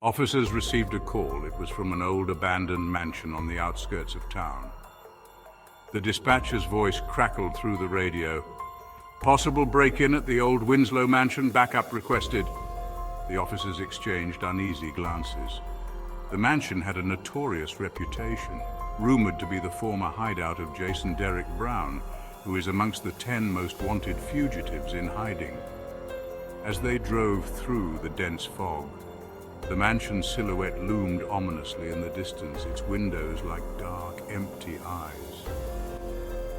Officers received a call. It was from an old abandoned mansion on the outskirts of town. The dispatcher's voice crackled through the radio. Possible break-in at the old Winslow mansion, backup requested. The officers exchanged uneasy glances. The mansion had a notorious reputation, rumored to be the former hideout of Jason Derek Brown, who is amongst the 10 most wanted fugitives in hiding. As they drove through the dense fog, the mansion's silhouette loomed ominously in the distance, its windows like dark, empty eyes.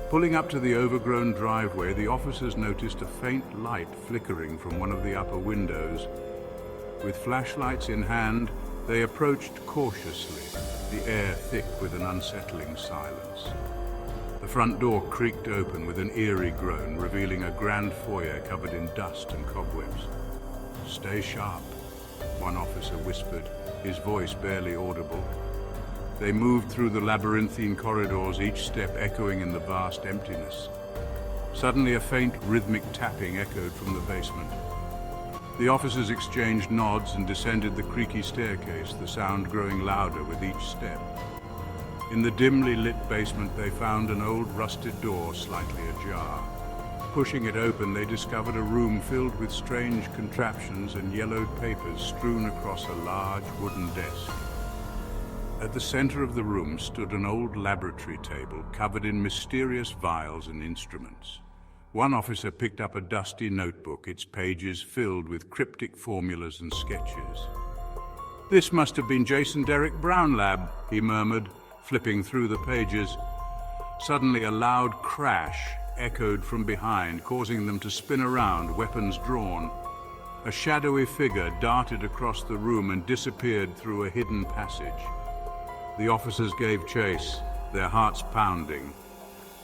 Pulling up to the overgrown driveway, the officers noticed a faint light flickering from one of the upper windows. With flashlights in hand, they approached cautiously, the air thick with an unsettling silence. The front door creaked open with an eerie groan, revealing a grand foyer covered in dust and cobwebs. "Stay sharp," one officer whispered, his voice barely audible. They moved through the labyrinthine corridors, each step echoing in the vast emptiness. Suddenly, a faint, rhythmic tapping echoed from the basement. The officers exchanged nods and descended the creaky staircase, the sound growing louder with each step. In the dimly lit basement, they found an old rusted door slightly ajar. Pushing it open, they discovered a room filled with strange contraptions and yellowed papers strewn across a large wooden desk. At the center of the room stood an old laboratory table covered in mysterious vials and instruments. One officer picked up a dusty notebook, its pages filled with cryptic formulas and sketches. "This must have been Jason Derek Brown lab," he murmured, flipping through the pages. Suddenly, a loud crash echoed from behind, causing them to spin around, weapons drawn. A shadowy figure darted across the room and disappeared through a hidden passage. The officers gave chase, their hearts pounding.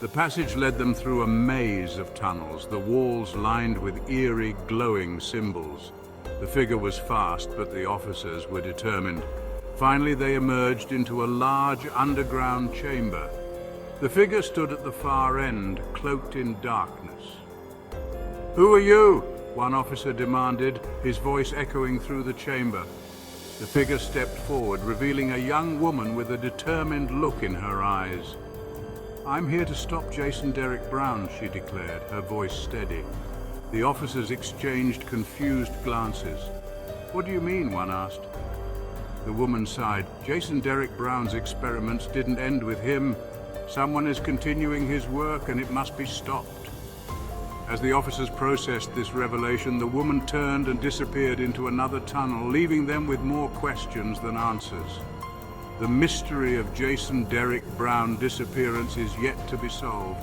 The passage led them through a maze of tunnels, the walls lined with eerie, glowing symbols. The figure was fast, but the officers were determined. Finally, they emerged into a large underground chamber. The figure stood at the far end, cloaked in darkness. "Who are you?" one officer demanded, his voice echoing through the chamber. The figure stepped forward, revealing a young woman with a determined look in her eyes. "I'm here to stop Jason Derek Brown," she declared, her voice steady. The officers exchanged confused glances. "What do you mean?" one asked. The woman sighed. "Jason Derek Brown's experiments didn't end with him. Someone is continuing his work, and it must be stopped." As the officers processed this revelation, the woman turned and disappeared into another tunnel, leaving them with more questions than answers. The mystery of Jason Derek Brown's disappearance is yet to be solved.